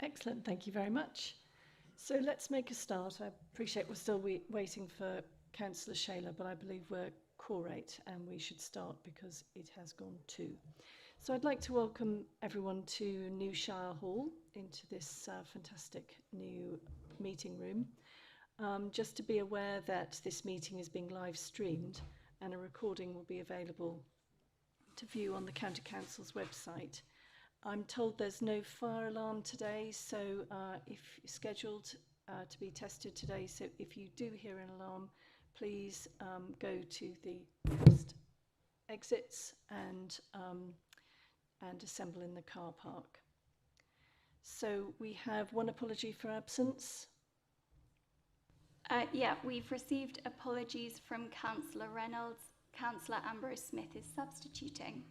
Excellent, thank you very much. So let's make a start. I appreciate we're still waiting for Councillor Shayla, but I believe we're quorate and we should start because it has gone too. So I'd like to welcome everyone to New Shire Hall, into this fantastic new meeting room. Just to be aware that this meeting is being live streamed and a recording will be available to view on the County Council's website. I'm told there's no fire alarm today, so if you're scheduled to be tested today, so if you do hear an alarm, please go to the nearest exits and assemble in the car park. So we have one apology for absence. Yeah, we've received apologies from Councillor Reynolds. Councillor Ambrose Smith is substituting.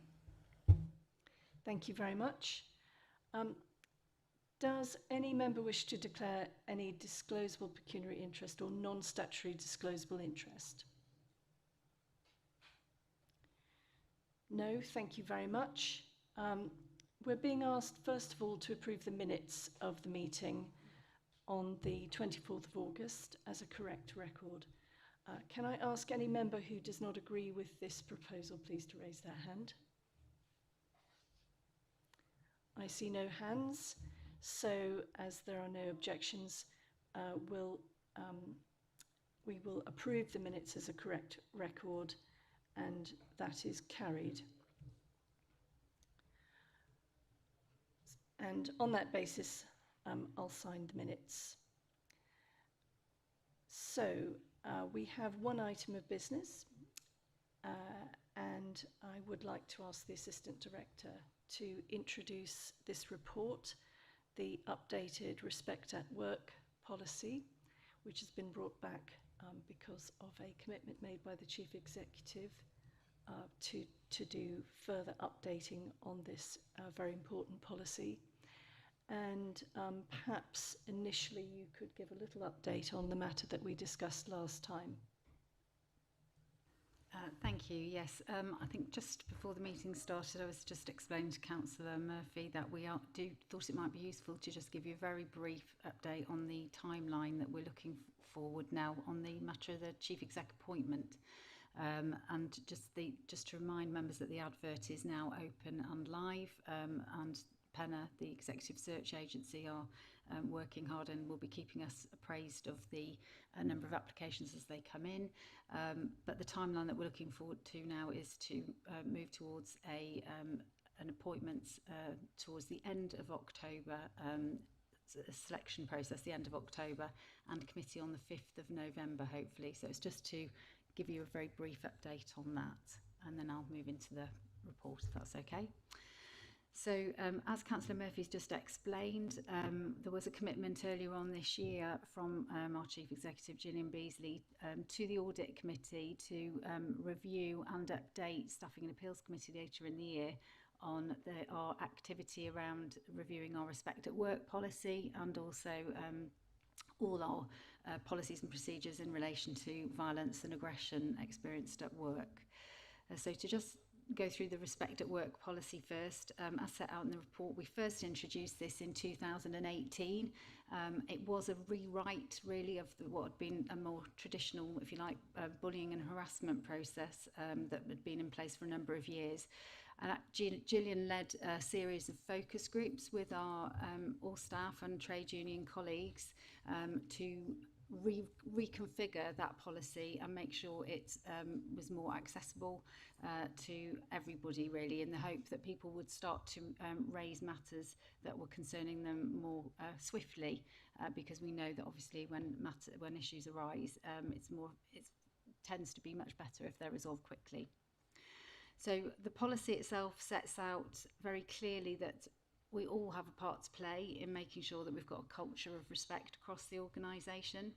Thank you very much. Does any member wish to declare any disclosable pecuniary interest or non-statutory disclosable interest? No, thank you very much. We're being asked, first of all, to approve the minutes of the meeting on the 24th of August as a correct record. Can I ask any member who does not agree with this proposal, please, to raise their hand? I see no hands, so as there are no objections, we will approve the minutes as a correct record, and that is carried. And on that basis, I'll sign the minutes. So we have one item of business, and I would like to ask the Assistant Director to introduce this report, the updated Respect at Work policy, which has been brought back because of a commitment made by the Chief Executive to do further updating on this very important policy. And perhaps initially you could give a little update on the matter that we discussed last time. Thank you. Yes, I think just before the meeting started, I was just explaining to Councillor Murphy that we thought it might be useful to just give you a very brief update on the timeline that we're looking forward now on the matter of the Chief Exec appointment. And just to remind members that the advert is now open and live, and Penna, the Executive Search Agency, are working hard and will be keeping us appraised of the number of applications as they come in. But the timeline that we're looking forward to now is to move towards an appointment towards the end of October, a selection process, the end of October, and committee on the 5th of November, hopefully. So it's just to give you a very brief update on that, and then I'll move into the report, if that's okay. So as Councillor Murphy's just explained, there was a commitment earlier on this year from our Chief Executive, Gillian Beasley, to the Audit Committee to review and update Staffing and Appeals Committee later in the year on our activity around reviewing our Respect at Work policy, and also all our policies and procedures in relation to violence and aggression experienced at work. So to just go through the Respect at Work policy first, as set out in the report, we first introduced this in 2018. It was a rewrite really of what had been a more traditional, if you like, bullying and harassment process that had been in place for a number of years. And Gillian led a series of focus groups with our all staff and trade union colleagues to reconfigure that policy and make sure it was more accessible to everybody, really, in the hope that people would start to raise matters that were concerning them more swiftly, because we know that obviously when issues arise, it tends to be much better if they're resolved quickly. So the policy itself sets out very clearly that we all have a part to play in making sure that we've got a culture of respect across the organisation,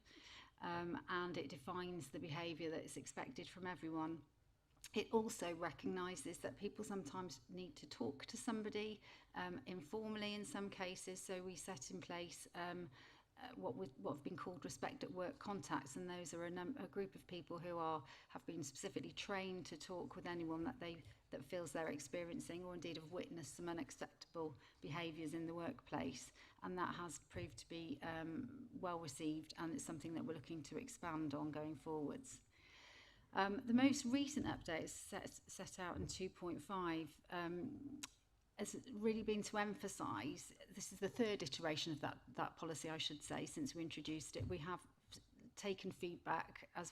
and it defines the behaviour that is expected from everyone. It also recognises that people sometimes need to talk to somebody informally in some cases, so we set in place what have been called respect at work contacts, and those are a group of people who have been specifically trained to talk with anyone that feels they're experiencing or indeed have witnessed some unacceptable behaviours in the workplace, and that has proved to be well received, and it's something that we're looking to expand on going forwards. The most recent update set out in 2.5 has really been to emphasise, this is the third iteration of that policy, I should say, since we introduced it. We have taken feedback as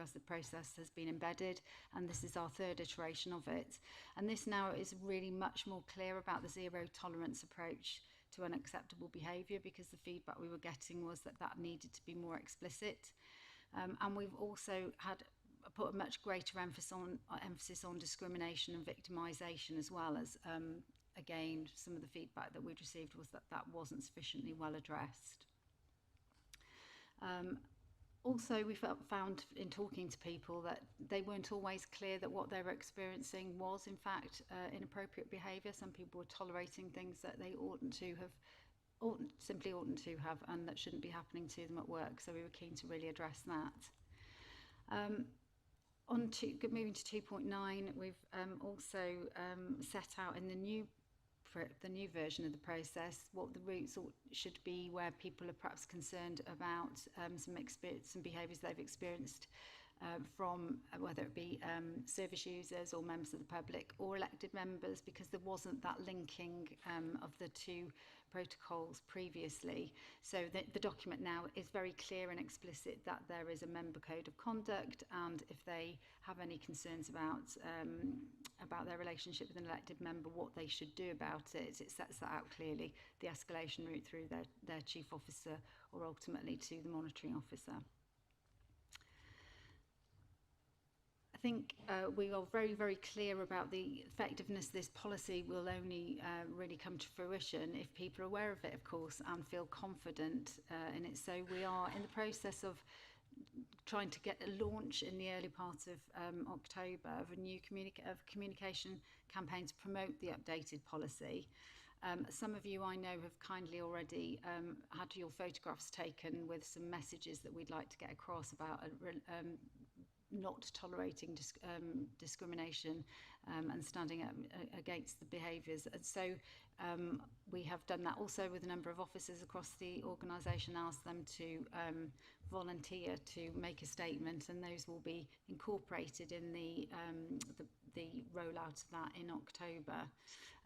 as the process has been embedded, and this is our third iteration of it. And this now is really much more clear about the zero tolerance approach to unacceptable behaviour, because the feedback we were getting was that needed to be more explicit. And we've also put a much greater emphasis on discrimination and victimisation, as well as again, some of the feedback that we'd received was that wasn't sufficiently well addressed. Also, we found in talking to people that they weren't always clear that what they were experiencing was in fact inappropriate behaviour. Some people were tolerating things that they simply oughtn't to have, and that shouldn't be happening to them at work. So we were keen to really address that. Moving to 2.9, we've also set out in the new version of the process what the routes should be where people are perhaps concerned about some behaviours they've experienced from whether it be service users or members of the public or elected members, because there wasn't that linking of the two protocols previously. So the document now is very clear and explicit that there is a member code of conduct, and if they have any concerns about their relationship with an elected member, what they should do about it. It sets that out clearly, the escalation route through their chief officer or ultimately to the monitoring officer. I think we are very, very clear about the effectiveness. This policy will only really come to fruition if people are aware of it, of course, and feel confident in it. So we are in the process of trying to get a launch in the early part of October of a new communication campaign to promote the updated policy. Some of you I know have kindly already had your photographs taken with some messages that we'd like to get across about not tolerating discrimination and standing up against the behaviours. And so we have done that also with a number of officers across the organisation, asked them to volunteer to make a statement, and those will be incorporated in the rollout of that in October.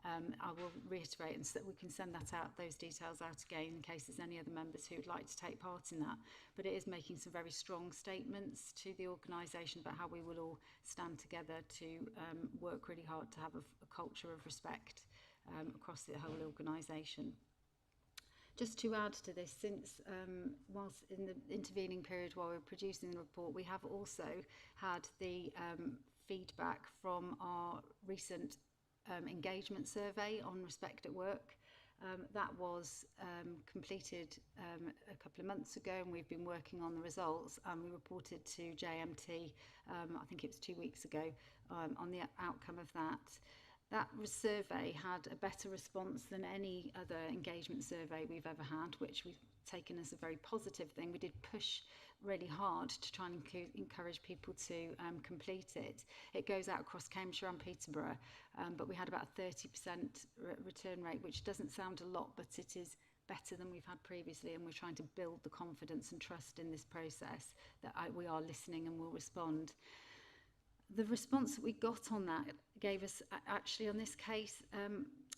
I will reiterate, and so that we can send those details out again in case there's any other members who would like to take part in that. But it is making some very strong statements to the organisation about how we will all stand together to work really hard to have a culture of respect across the whole organisation. Just to add to this, since whilst in the intervening period while we were producing the report, we have also had the feedback from our recent engagement survey on respect at work. That was completed a couple of months ago, and we've been working on the results, and we reported to JMT, I think it was 2 weeks ago, on the outcome of that. That survey had a better response than any other engagement survey we've ever had, which we've taken as a very positive thing. We did push really hard to try and encourage people to complete it. It goes out across Cambridgeshire and Peterborough, but we had about a 30% return rate, which doesn't sound a lot, but it is better than we've had previously, and we're trying to build the confidence and trust in this process that we are listening and will respond. The response that we got on that gave us, actually on this case,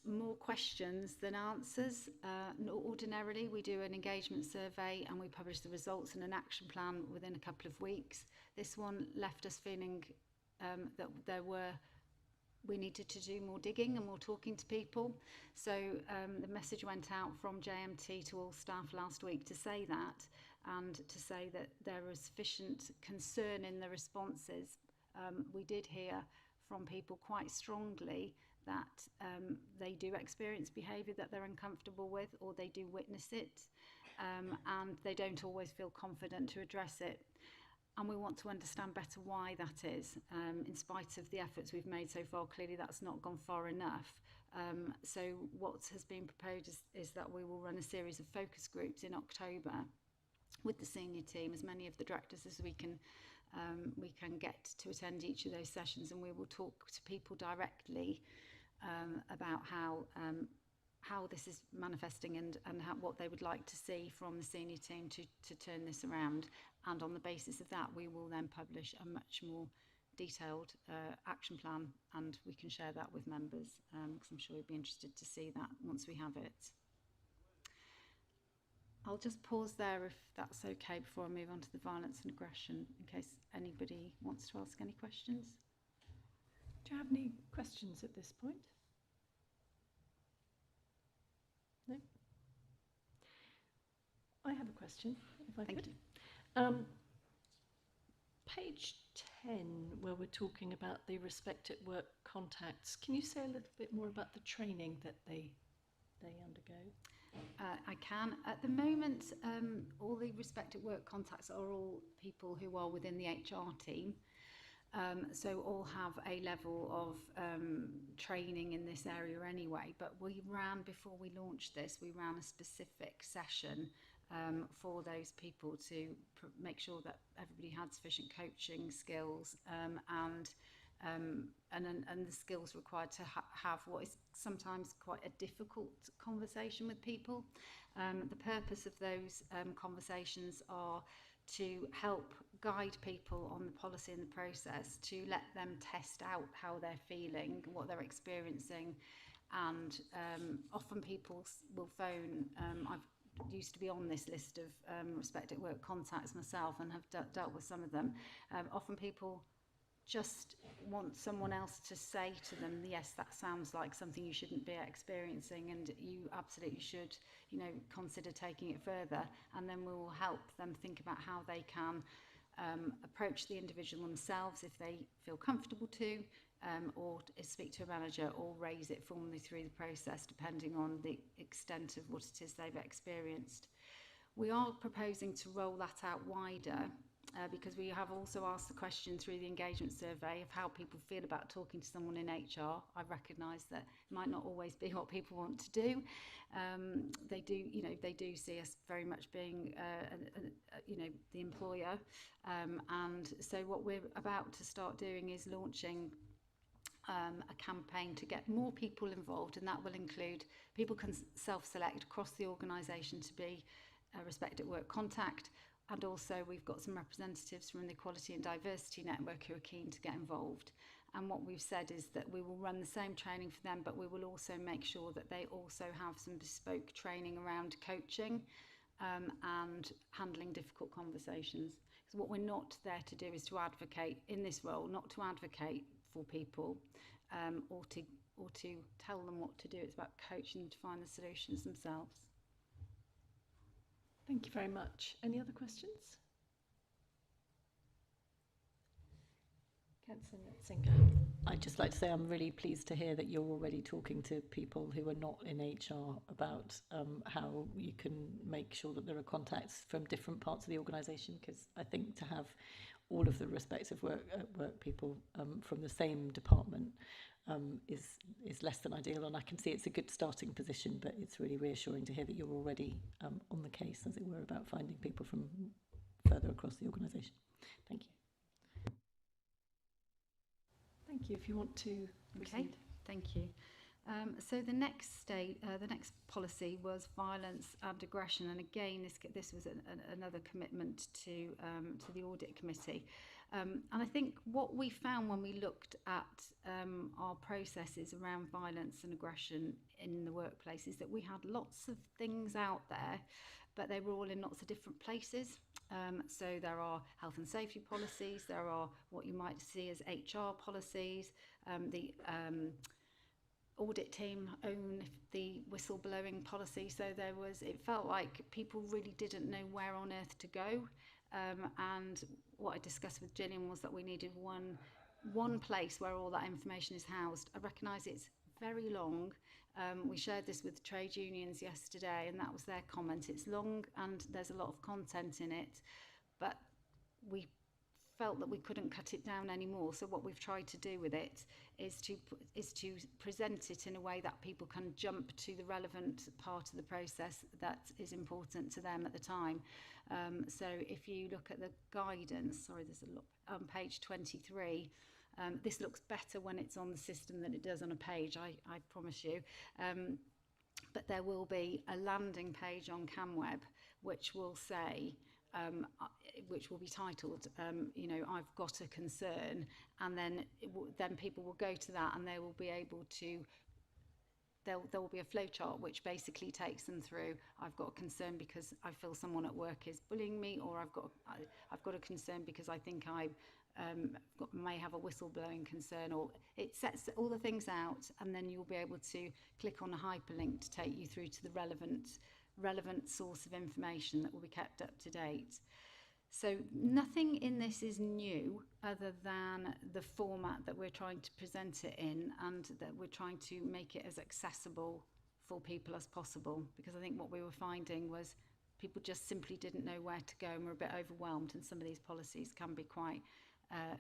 more questions than answers. Ordinarily, we do an engagement survey and we publish the results and an action plan within a couple of weeks. This one left us feeling that we needed to do more digging and more talking to people. So the message went out from JMT to all staff last week to say that, and to say that there was sufficient concern in the responses. We did hear from people quite strongly that they do experience behaviour that they're uncomfortable with, or they do witness it, and they don't always feel confident to address it. and we want to understand better why that is. In spite of the efforts we've made so far, clearly that's not gone far enough. So what has been proposed is that we will run a series of focus groups in October with the senior team, as many of the directors as we can get to attend each of those sessions, and we will talk to people directly about how this is manifesting and what they would like to see from the senior team to turn this around. And on the basis of that, we will then publish a much more detailed action plan, and we can share that with members, because I'm sure you'd be interested to see that once we have it. I'll just pause there if that's okay before I move on to the violence and aggression, in case anybody wants to ask any questions. Do you have any questions at this point? No? I have a question, if I could. Thank you. Page 10, where we're talking about the Respect at Work contacts, can you say a little bit more about the training that they undergo? I can. At the moment, all the Respect at Work contacts are all people who are within the HR team. So all have a level of training in this area anyway. But before we launched this, we ran a specific session for those people to make sure that everybody had sufficient coaching skills and the skills required to have what is sometimes quite a difficult conversation with people. The purpose of those conversations are to help guide people on the policy and the process, to let them test out how they're feeling, what they're experiencing, and often people will phone. I've used to be on this list of Respect at Work contacts myself and have dealt with some of them. Often people just want someone else to say to them, yes, that sounds like something you shouldn't be experiencing and you absolutely should, consider taking it further. And then we will help them think about how they can approach the individual themselves if they feel comfortable to, or speak to a manager or raise it formally through the process, depending on the extent of what it is they've experienced. We are proposing to roll that out wider, because we have also asked the question through the engagement survey of how people feel about talking to someone in HR. I recognise that it might not always be what people want to do. They do see us very much being, the employer. And so what we're about to start doing is launching a campaign to get more people involved, and that will include people can self-select across the organisation to be a Respect at Work contact. And also we've got some representatives from the Equality and Diversity Network who are keen to get involved. And what we've said is that we will run the same training for them, but we will also make sure that they also have some bespoke training around coaching and handling difficult conversations. Because what we're not there to do is to advocate in this role, not to advocate for people or to tell them what to do. It's about coaching them to find the solutions themselves. Thank you very much. Any other questions? Councillor Singer. I'd just like to say I'm really pleased to hear that you're already talking to people who are not in HR about how you can make sure that there are contacts from different parts of the organisation, because I think to have all of the respective work people from the same department is less than ideal, and I can see it's a good starting position, but it's really reassuring to hear that you're already on the case, as it were, about finding people from further across the organisation. Thank you. Thank you. If you want to proceed. Okay, thank you. So the next policy was violence and aggression, and again, this was another commitment to the audit committee. And I think what we found when we looked at our processes around violence and aggression in the workplace is that we had lots of things out there, but they were all in lots of different places. So there are health and safety policies, there are what you might see as HR policies, the audit team own the whistleblowing policy. So it felt like people really didn't know where on earth to go. And what I discussed with Gillian was that we needed one place where all that information is housed. I recognise it's very long. We shared this with trade unions yesterday, and that was their comment. It's long and there's a lot of content in it, but we felt that we couldn't cut it down anymore. So what we've tried to do with it is to present it in a way that people can jump to the relevant part of the process that is important to them at the time. So if you look at the guidance, sorry, there's a lot on page 23. This looks better when it's on the system than it does on a page, I promise you. But there will be a landing page on CamWeb which will say, which will be titled, you know, I've got a concern, and then then people will go to that and they will be able to, there will be a flowchart which basically takes them through, I've got a concern because I feel someone at work is bullying me, or I've got a concern because I think I may have a whistleblowing concern, or it sets all the things out, and then you'll be able to click on a hyperlink to take you through to the relevant source of information that will be kept up to date. So nothing in this is new other than the format that we're trying to present it in, and that we're trying to make it as accessible for people as possible, because I think what we were finding was people just simply didn't know where to go and were a bit overwhelmed, and some of these policies can be quite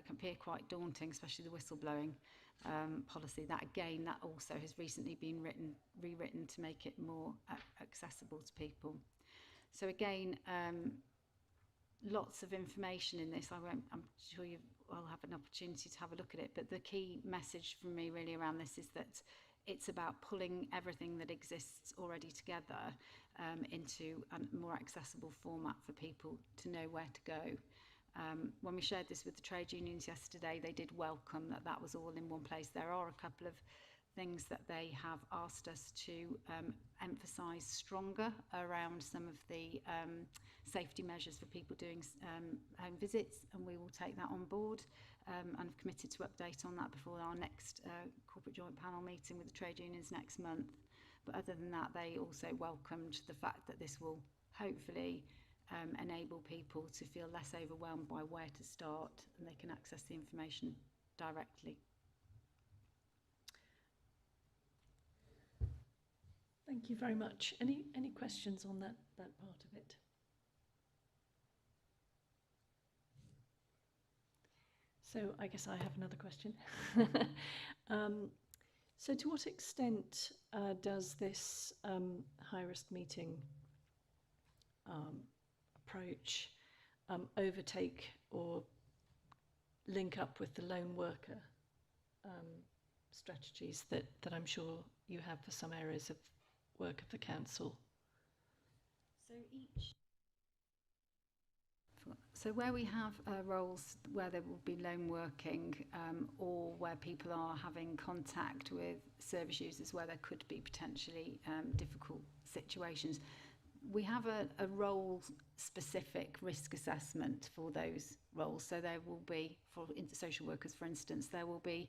can appear quite daunting, especially the whistleblowing policy. That again, that also has recently been rewritten to make it more accessible to people. So again, lots of information in this. I'm sure you will have an opportunity to have a look at it, but the key message from me really around this is that it's about pulling everything that exists already together into a more accessible format for people to know where to go. When we shared this with the trade unions yesterday, they did welcome that that was all in one place. There are a couple of things that they have asked us to emphasise stronger around some of the safety measures for people doing home visits, and we will take that on board and have committed to update on that before our next corporate joint panel meeting with the trade unions next month. But other than that, they also welcomed the fact that this will hopefully enable people to feel less overwhelmed by where to start, and they can access the information directly. Thank you very much. Any questions on that part of it? So I guess I have another question. So to what extent does this high-risk meeting approach overtake or link up with the lone worker strategies that I'm sure you have for some areas of work of the council? So where we have roles where there will be lone working or where people are having contact with service users where there could be potentially difficult situations, we have a role-specific risk assessment for those roles. So there will be, for social workers for instance, there will be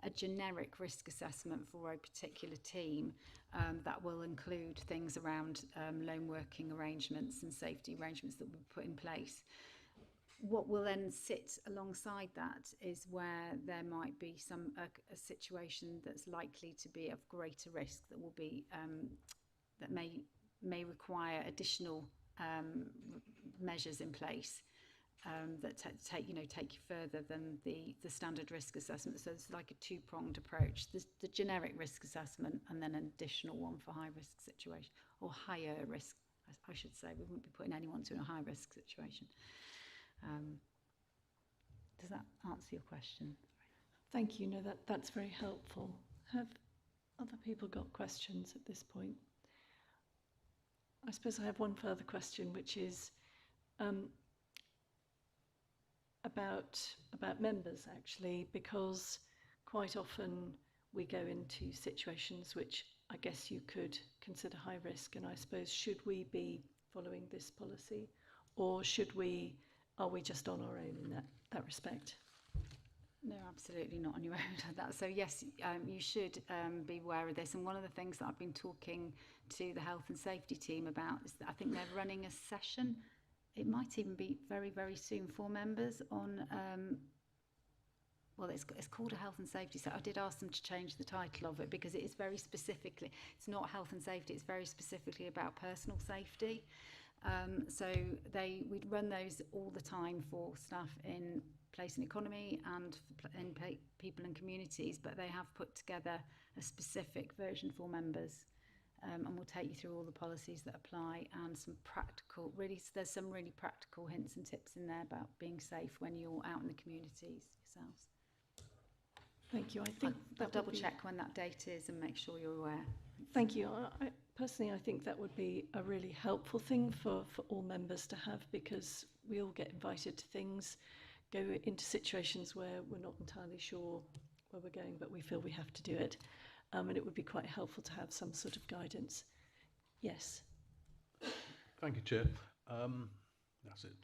a generic risk assessment for a particular team that will include things around lone working arrangements and safety arrangements that we put in place. What will then sit alongside that is where there might be a situation that's likely to be of greater risk, that will be that may require additional measures in place that take you further than the standard risk assessment. So it's like a two-pronged approach. There's the generic risk assessment and then an additional one for high-risk situation, or higher risk, I should say. We wouldn't be putting anyone to a high-risk situation. Does that answer your question? Thank you. No, that's very helpful. Have other people got questions at this point? I suppose I have one further question, which is about members, actually, because quite often we go into situations which I guess you could consider high risk, and I suppose, should we be following this policy, or are we just on our own in that respect? No, absolutely not on your own. So yes, you should be aware of this. And one of the things that I've been talking to the health and safety team about is that I think they're running a session. It might even be very, very soon for members on, well, it's called a health and safety. So I did ask them to change the title of it because it is very specifically, it's not health and safety, it's very specifically about personal safety. So we'd run those all the time for staff in place and economy and in people and communities, but they have put together a specific version for members. And we'll take you through all the policies that apply and some practical, there's some really practical hints and tips in there about being safe when you're out in the communities yourselves. Thank you. I think I'll double check when that date is and make sure you're aware. Thank you. Personally, I think that would be a really helpful thing for all members to have, because we all get invited to things, go into situations where we're not entirely sure where we're going, but we feel we have to do it. And it would be quite helpful to have some sort of guidance. Yes. Thank you, Chair. That's it.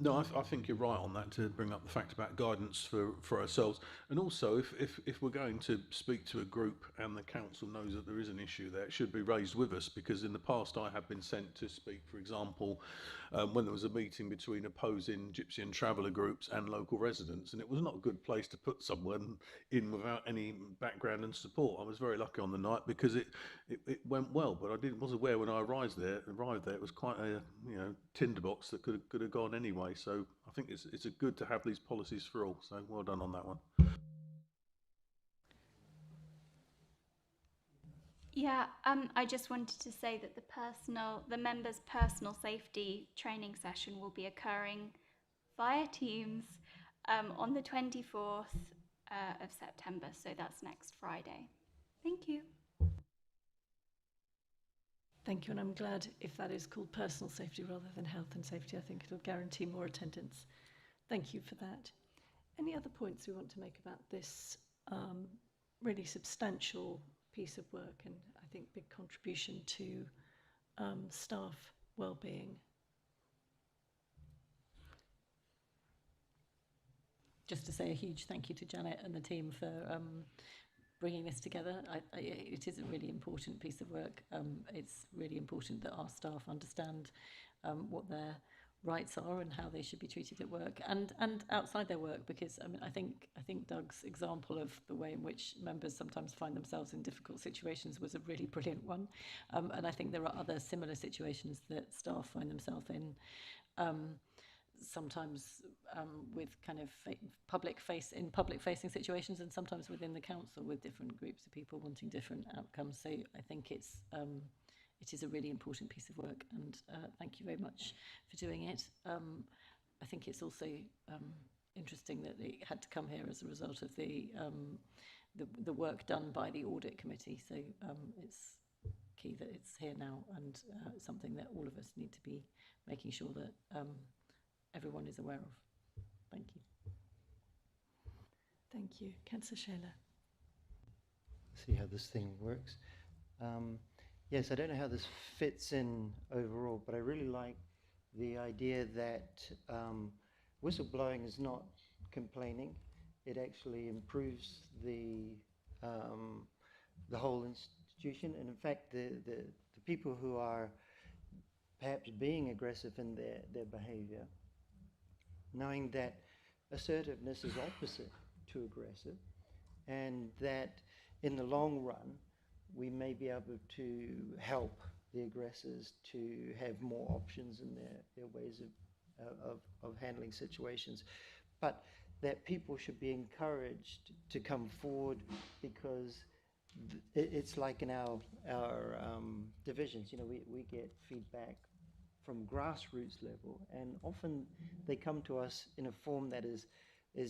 No, I think you're right on that, to bring up the fact about guidance for ourselves. And also, if we're going to speak to a group and the council knows that there is an issue there, it should be raised with us, because in the past I have been sent to speak, for example, when there was a meeting between opposing Gypsy and Traveller groups and local residents, and it was not a good place to put someone in without any background and support. I was very lucky on the night because it went well, but I was aware when I arrived there it was quite a tinderbox that could have gone anyway. So I think it's good to have these policies for all. So well done on that one. Yeah, I just wanted to say that the members' personal safety training session will be occurring via Teams on the 24th of September. So that's next Friday. Thank you. Thank you, and I'm glad if that is called personal safety rather than health and safety. I think it'll guarantee more attendance. Thank you for that. Any other points we want to make about this really substantial piece of work, and I think big contribution to staff well-being? Just to say a huge thank you to Janet and the team for bringing this together. It is a really important piece of work. It's really important that our staff understand what their rights are and how they should be treated at work and outside their work, because I think Doug's example of the way in which members sometimes find themselves in difficult situations was a really brilliant one, and I think there are other similar situations that staff find themselves in, sometimes with kind of public facing situations, and sometimes within the council with different groups of people wanting different outcomes. So I think it is a really important piece of work, and thank you very much for doing it. I think it's also interesting that it had to come here as a result of the work done by the audit committee. So it's key that it's here now, and something that all of us need to be making sure that everyone is aware of. Thank you. Thank you. Councillor Shaler. See how this thing works. Yes, I don't know how this fits in overall, but I really like the idea that whistleblowing is not complaining. It actually improves the whole institution, and in fact, the people who are perhaps being aggressive in their behaviour, knowing that assertiveness is opposite to aggressive, and that in the long run we may be able to help the aggressors to have more options in their ways of handling situations, but that people should be encouraged to come forward, because it's like in our divisions, we get feedback from grassroots level, and often they come to us in a form that is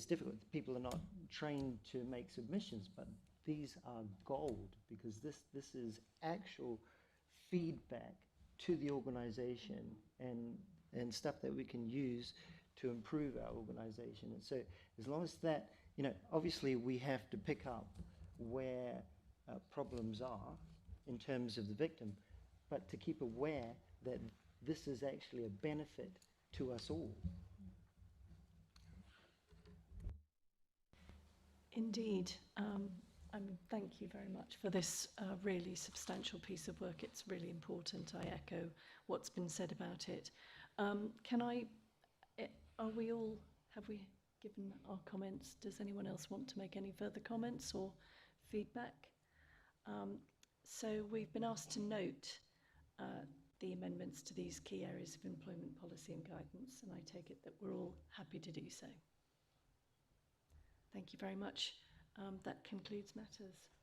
difficult. People are not trained to make submissions, but these are gold, because this is actual feedback to the organisation and stuff that we can use to improve our organisation. And so as long as that, obviously we have to pick up where problems are in terms of the victim, but to keep aware that this is actually a benefit to us all. Indeed. Thank you very much for this really substantial piece of work. It's really important. I echo what's been said about it. Have we given our comments? Does anyone else want to make any further comments or feedback? So we've been asked to note the amendments to these key areas of employment policy and guidance, and I take it that we're all happy to do so. Thank you very much. That concludes matters.